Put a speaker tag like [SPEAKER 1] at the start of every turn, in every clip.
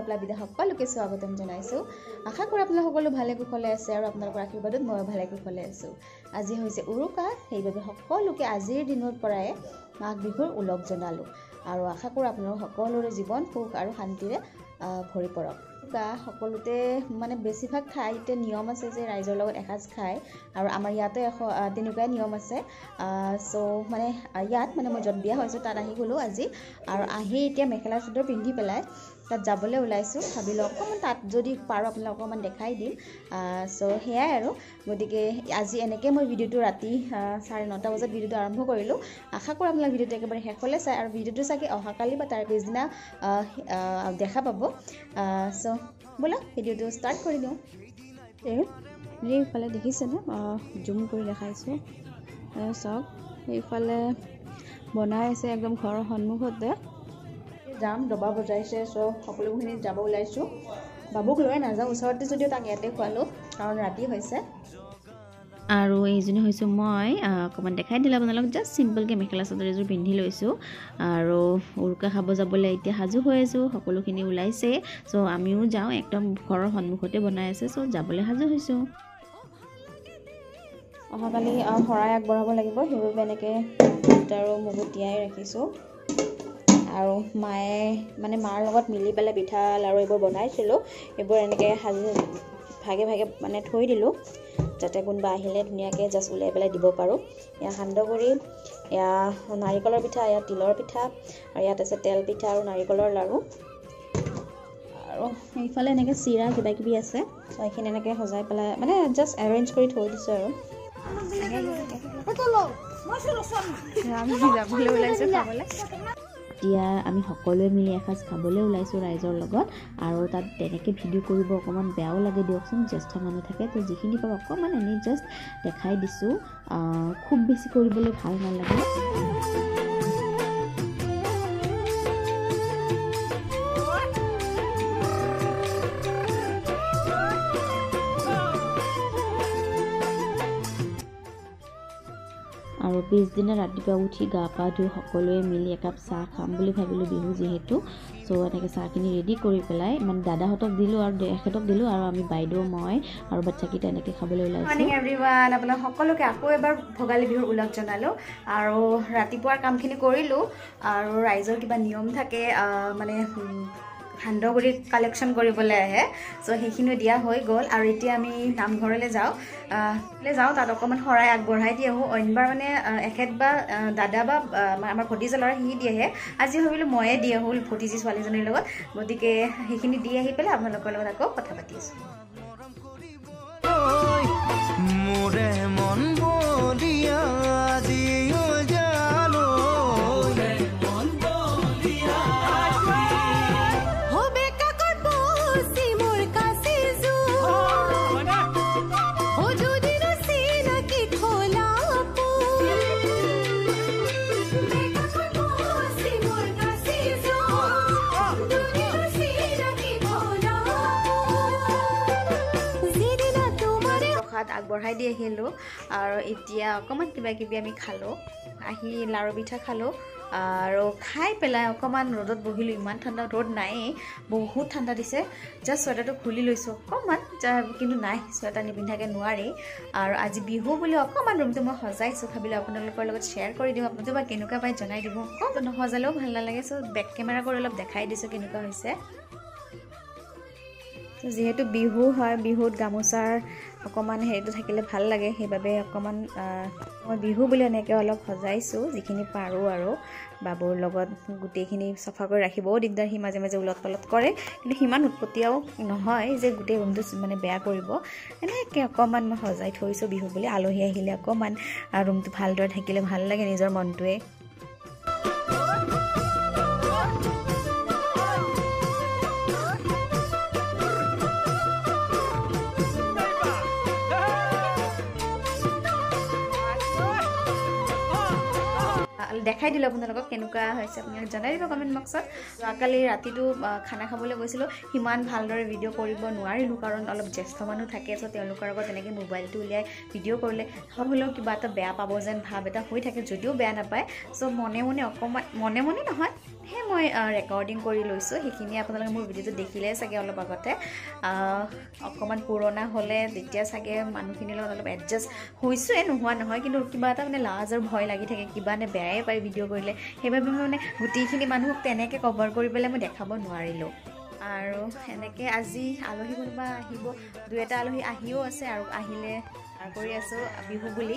[SPEAKER 1] প্লাবিদা সকলোকে স্বাগতম জনাইছোঁ আশা কৰোঁ আপোনালোক সকলো ভালে কুশলে আছে আৰু আপোনালোকৰ আশীৰ্বাদত মই ভালে কুশলে আছোঁ আজি হৈছে উৰুকা সেইবাবে সকলোকে আজিৰ দিনৰ পৰাই মাঘ বিহুৰ উলগ জনালোঁ আৰু আশা কৰোঁ আপোনালোক সকলোৰে জীৱন সুখ আৰু শান্তিৰে ভৰি পৰক সকলোতে মানে বেছিভাগ ঠাইতে নিয়ম আছে যে ৰাইজৰ লগত এসাঁজ খায় আৰু আমাৰ ইয়াতে তেনেকুৱাই নিয়ম আছে সো মানে ইয়াত মানে মই য'ত বিয়া হৈছোঁ তাত আহি গ'লোঁ আজি আৰু আহি এতিয়া মেখেলা চাদৰ পিন্ধি পেলাই তাত যাবলৈ ওলাইছোঁ ভাবিলোঁ অকণমান তাত যদি পাৰোঁ আপোনালোক অকণমান দেখাই দিম সো সেয়াই আৰু গতিকে আজি এনেকৈ মই ভিডিঅ'টো ৰাতি 9:30 বজাত ভিডিঅ'টো আৰম্ভ কৰিলোঁ আশা কৰোঁ আপোনালোক ভিডিঅ'টো একেবাৰে শেষলৈ চাই আৰু ভিডিঅ'টো চাগে অহাকালি বা তাৰ পিছদিনা দেখা পাব সো ব'লক ভিডিঅ'টো ষ্টাৰ্ট কৰি দিওঁ এইফালে দেখিছেনে জুম কৰি দেখাইছোঁ চাওক এইফালে বনাই আছে একদম ঘৰৰ সন্মুখতে যাম দবা বজাইছে সব সকলোখিনি যাব ওলাইছোঁ বাবুক লৈ নাযাওঁ ওচৰতে যদিও তাক ইয়াতে খোৱালোঁ কাৰণ ৰাতি হৈছে আৰু এইজনী হৈছোঁ মই অকণমান দেখাই দিলোঁ আপোনালোক জাষ্ট চিম্পলকৈ মেখেলা চাদৰ এযোৰ পিন্ধি লৈছোঁ আৰু উৰুকা খাব যাবলৈ এতিয়া সাজু হৈ আছোঁ সকলোখিনি ওলাইছে চ' আমিও যাওঁ একদম ঘৰৰ সন্মুখতে বনাই আছে চ' যাবলৈ সাজু হৈছোঁ অহাকালি শৰাই আগবঢ়াব লাগিব সেইবাবে এনেকৈ বুট আৰু মগু তিয়াই ৰাখিছোঁ আৰু মায়ে মানে মাৰ লগত মিলি পেলাই পিঠা লাড়ু এইবোৰ বনাইছিলোঁ এইবোৰ এনেকৈ সাজি ভাগে ভাগে মানে থৈ দিলোঁ যাতে কোনোবা আহিলে ধুনীয়াকৈ জাষ্ট ওলাই পেলাই দিব পাৰোঁ এয়া সান্দহগুড়ি এয়া নাৰিকলৰ পিঠা এয়া তিলৰ পিঠা আৰু ইয়াত আছে তেল পিঠা আৰু নাৰিকলৰ লাড়ু আৰু এইফালে এনেকৈ চিৰা কিবা কিবি আছে এইখিনি এনেকৈ সজাই পেলাই মানে জাষ্ট এৰেঞ্জ কৰি থৈ দিছোঁ আৰু যাবলৈ ওলাইছোঁ খাবলৈ এতিয়া আমি সকলোৱে মিলি এসাঁজ খাবলৈ ওলাইছোঁ ৰাইজৰ লগত আৰু তাত তেনেকৈ ভিডিঅ' কৰিব অকণমান বেয়াও লাগে দিয়কচোন জ্যেষ্ঠ মানুহ থাকে তো যিখিনি পাৰোঁ অকণমান এনেই জাষ্ট দেখাই দিছোঁ খুব বেছি কৰিবলৈ ভাল নালাগে আৰু পিছদিনা ৰাতিপুৱা উঠি গা পা ধুই সকলোৱে মিলি একাপ চাহ খাম বুলি ভাবিলোঁ বিহু যিহেতু চ' এনেকৈ চাহখিনি ৰেডি কৰি পেলাই মানে দাদাহঁতক দিলোঁ আৰু এখেতক দিলোঁ আৰু আমি বাইদেউ মই আৰু বাচ্চাকেইটা এনেকৈ খাবলৈ ওলাইছোঁ মৰ্ণিং এভৰিৱান আপোনালোক সকলোকে আকৌ এবাৰ ভোগালী বিহুৰ উলগ জনালোঁ আৰু ৰাতিপুৱাৰ কামখিনি কৰিলোঁ আৰু ৰাইজৰ কিবা নিয়ম থাকে মানে সান্দহগুড়ি কালেকশ্যন কৰিবলৈ আহে চ' সেইখিনিও দিয়া হৈ গ'ল আৰু এতিয়া আমি নামঘৰলৈ যাওঁ তাত অকণমান শৰাই আগবঢ়াই দি আহোঁ অইনবাৰ মানে এখেত বা দাদা বা আমাৰ ভতিজা ল'ৰা সি দিয়েহে আজি ভাবিলোঁ ময়ে দি আহোঁ ভতিজী ছোৱালীজনীৰ লগত গতিকে সেইখিনি দি আহি পেলাই আপোনালোকৰ লগত আকৌ কথা পাতি আছোঁ আগবঢ়াই দি আহিলোঁ আৰু এতিয়া অকণমান কিবা কিবি আমি খালোঁ আহি লাড়ু পিঠা খালোঁ আৰু খাই পেলাই অকণমান ৰ'দত বহিলোঁ ইমান ঠাণ্ডা ৰ'দ নায়েই বহুত ঠাণ্ডা দিছে জাষ্ট চুৱেটাৰটো খুলি লৈছোঁ অকণমান কিন্তু নাই চুৱেটাৰ নিপিন্ধাকৈ নোৱাৰি আৰু আজি বিহু বুলি অকণমান ৰুমটো মই সজাইছোঁ ভাবিলোঁ আপোনালোকৰ লগত শ্বেয়াৰ কৰি দিওঁ আপোনালোকে বা কেনেকুৱা পাই জনাই দিব নসজালেও ভাল নালাগে চ' বেক কেমেৰা কৰি অলপ দেখাই দিছোঁ কেনেকুৱা হৈছে যিহেতু বিহু হয় বিহুত গামোচাৰ অকণমান হেৰিটো থাকিলে ভাল লাগে সেইবাবে অকণমান মই বিহু বুলি এনেকৈ অলপ সজাইছোঁ যিখিনি পাৰোঁ আৰু বাবুৰ লগত গোটেইখিনি চাফা কৰি ৰাখিবও দিগদাৰ সি মাজে মাজে উলট পালট কৰে কিন্তু সিমান উৎপত্তিও নহয় যে গোটেই ৰুমটো মানে বেয়া কৰিব এনেকৈ অকণমান মই সজাই থৈছোঁ বিহু বুলি আলহী আহিলে অকণমান ৰুমটো ভালদৰে থাকিলে ভাল লাগে নিজৰ মনটোৱে দেখাই দিলোঁ আপোনালোকক কেনেকুৱা হৈছে আপোনালোকে জনাই দিব কমেণ্ট বক্সত যোৱাকালি ৰাতিটো খানা খাবলৈ গৈছিলোঁ সিমান ভালদৰে ভিডিঅ' কৰিব নোৱাৰিলোঁ কাৰণ অলপ জ্যেষ্ঠ মানুহ থাকে চ' তেওঁলোকৰ লগত তেনেকৈ মোবাইলটো উলিয়াই ভিডিঅ' কৰিলে হ'লেও কিবা এটা বেয়া পাব যেন ভাৱ এটা হৈ থাকে যদিও বেয়া নাপায় চ' মনে মনে অকণমান মনে মনে নহয় হে মই ৰেকৰ্ডিং কৰি লৈছোঁ সেইখিনি আপোনালোকে মোৰ ভিডিঅ'টো দেখিলে চাগে অলপ আগতে অকণমান পুৰণা হ'লে তেতিয়া চাগে মানুহখিনিৰ লগত অলপ এডজাষ্ট হৈছোঁৱে নোহোৱা নহয় কিন্তু কিবা এটা মানে লাজ আৰু ভয় লাগি থাকে কিবা নে বেয়াই পায় ভিডিঅ' কৰিলে সেইবাবে মই মানে গোটেইখিনি মানুহক তেনেকৈ কভাৰ কৰি পেলাই মই দেখাব নোৱাৰিলোঁ আৰু এনেকৈ আজি আলহী কোনোবা আহিব 2-এটা আলহী আহিও আছে আৰু আহিলে কৰি আছোঁ বিহু বুলি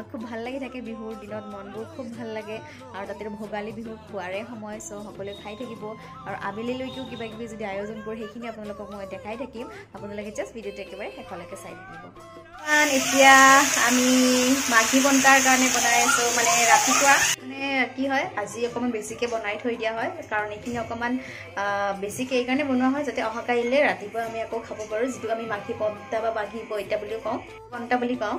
[SPEAKER 1] খুব ভাল লাগি থাকে বিহুৰ দিনত মনবোৰ খুব ভাল লাগে আৰু তাতে ভোগালী বিহু খোৱাৰে সময় চ' সকলোৱে খাই থাকিব আৰু আবেলিলৈকেও কিবা কিবি যদি আয়োজন কৰোঁ সেইখিনি আপোনালোকক মই দেখাই থাকিম আপোনালোকে জাষ্ট ভিডিঅ'টো একেবাৰে শেষলৈকে চাই থাকিব এতিয়া আমি মাঘী বন্তাৰ কাৰণে বনাই আছোঁ মানে ৰাতিপুৱা মানে কি হয় আজি অকণমান বেছিকৈ বনাই থৈ দিয়া হয় কাৰণ এইখিনি অকণমান বেছিকৈ এইকাৰণে বনোৱা হয় যাতে অহাকালিলৈ ৰাতিপুৱা আমি আকৌ খাব পাৰোঁ যিটো আমি মাঘী বন্তা বা মাঘী পইতা বুলিও কওঁ বন্তা বুলি কওঁ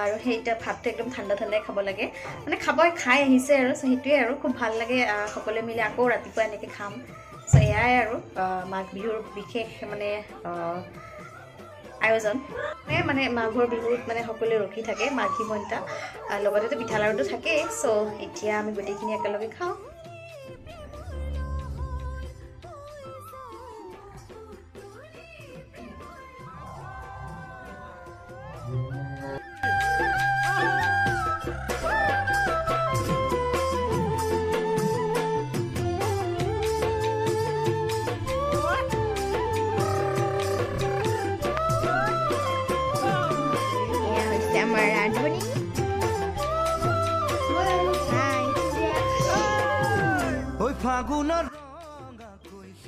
[SPEAKER 1] আৰু সেইটা ভাতটো একদম ঠাণ্ডা ঠাণ্ডাই খাব লাগে মানে খাই আহিছে আৰু সেইটোৱে আৰু খুব ভাল লাগে সকলোৱে মিলি আকৌ ৰাতিপুৱা এনেকৈ খাম চ' এয়াই আৰু মাঘ বিহুৰ বিশেষ মানে আয়োজন মানে মাঘৰ বিহুত মানে সকলোৱে ৰখি থাকে মাঘী বন্তা লগতেতো পিঠা লাড়ুটো থাকেই চ' এতিয়া আমি গোটেইখিনি একেলগে খাওঁ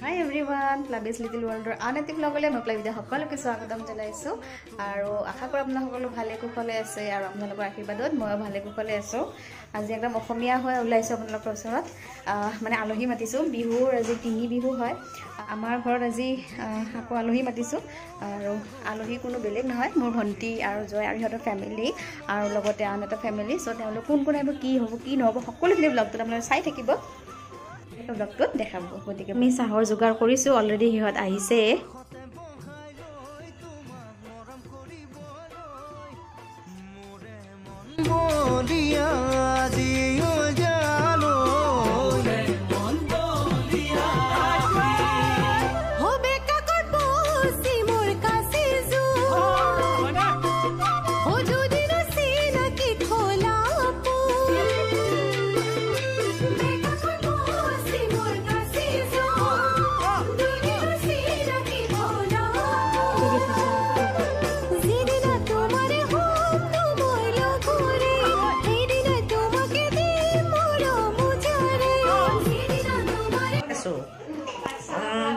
[SPEAKER 1] Hi everyone, Plabi's Little World আন এটি ব্লগলৈ মই প্লাবিদা সকলোকে স্বাগতম জনাইছোঁ আৰু আশা কৰোঁ আপোনালোক সকলো ভালে কুশলে আছে আৰু আপোনালোকৰ আশীৰ্বাদত ময়ো ভালে কুশলে আছোঁ আজি একদম অসমীয়া হৈ ওলাইছোঁ আপোনালোকৰ ওচৰত মানে আলহী মাতিছোঁ বিহুৰ আজি 3 বিহু হয় আমাৰ ঘৰত আজি আকৌ আলহী মাতিছোঁ আৰু আলহী কোনো বেলেগ নহয় মোৰ ভণ্টি আৰু জয় আৰু সিহঁতৰ ফেমিলি আৰু লগতে আন এটা ফেমিলি চ' তেওঁলোক কোন আহিব কি হ'ব কি নহ'ব সকলোখিনি ব্লগটোত আপোনালোকে চাই থাকিব ব্লগটোত দেখাব গতিকে আমি চাহৰ যোগাৰ কৰিছোঁ অলৰেডি সিহঁত আহিছে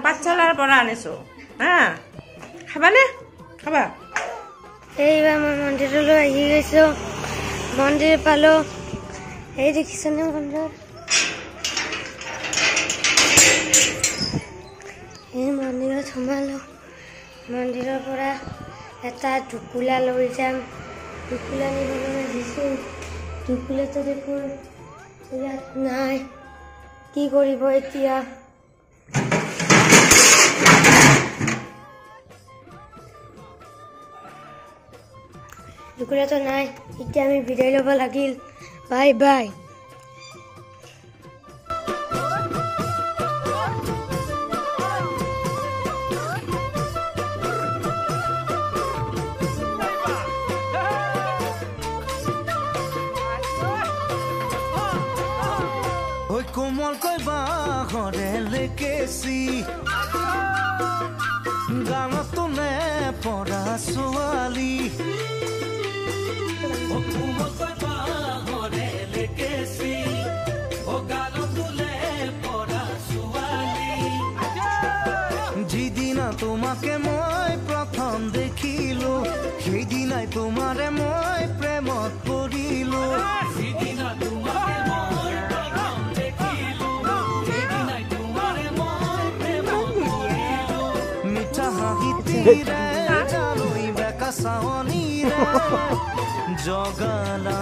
[SPEAKER 2] পাঠশালাৰ পৰা আনিছোঁ হা খাবানে খাবা
[SPEAKER 3] এইবাৰ মই মন্দিৰলৈ আহি গৈছোঁ মন্দিৰ পালোঁ এই দেখিছেনে মন্দিৰ এই মন্দিৰত সোমালোঁ মন্দিৰৰ পৰা এটা ঢুকুলা লৈ যাম ঢুকুলা নিবলৈ দিছোঁ ঢুকুলাটো দেখোন ইয়াত নাই কি কৰিব এতিয়া ঢুকুলাটো নাই এতিয়া আমি বিদায় ল'ব লাগিল বাই বাই
[SPEAKER 4] কোমলকৈ বাঘৰে লেকেচি গানতো নে পৰা ছোৱালী কোমলকৈ বাঘৰে লেকেচি গানতো নে পৰা ছোৱালী যিদিনা তোমাকে মই প্ৰথম দেখিলো সেইদিনাই তোমাৰে মই প্ৰেমত পৰিলো যিদিনা তোমাকে জগালা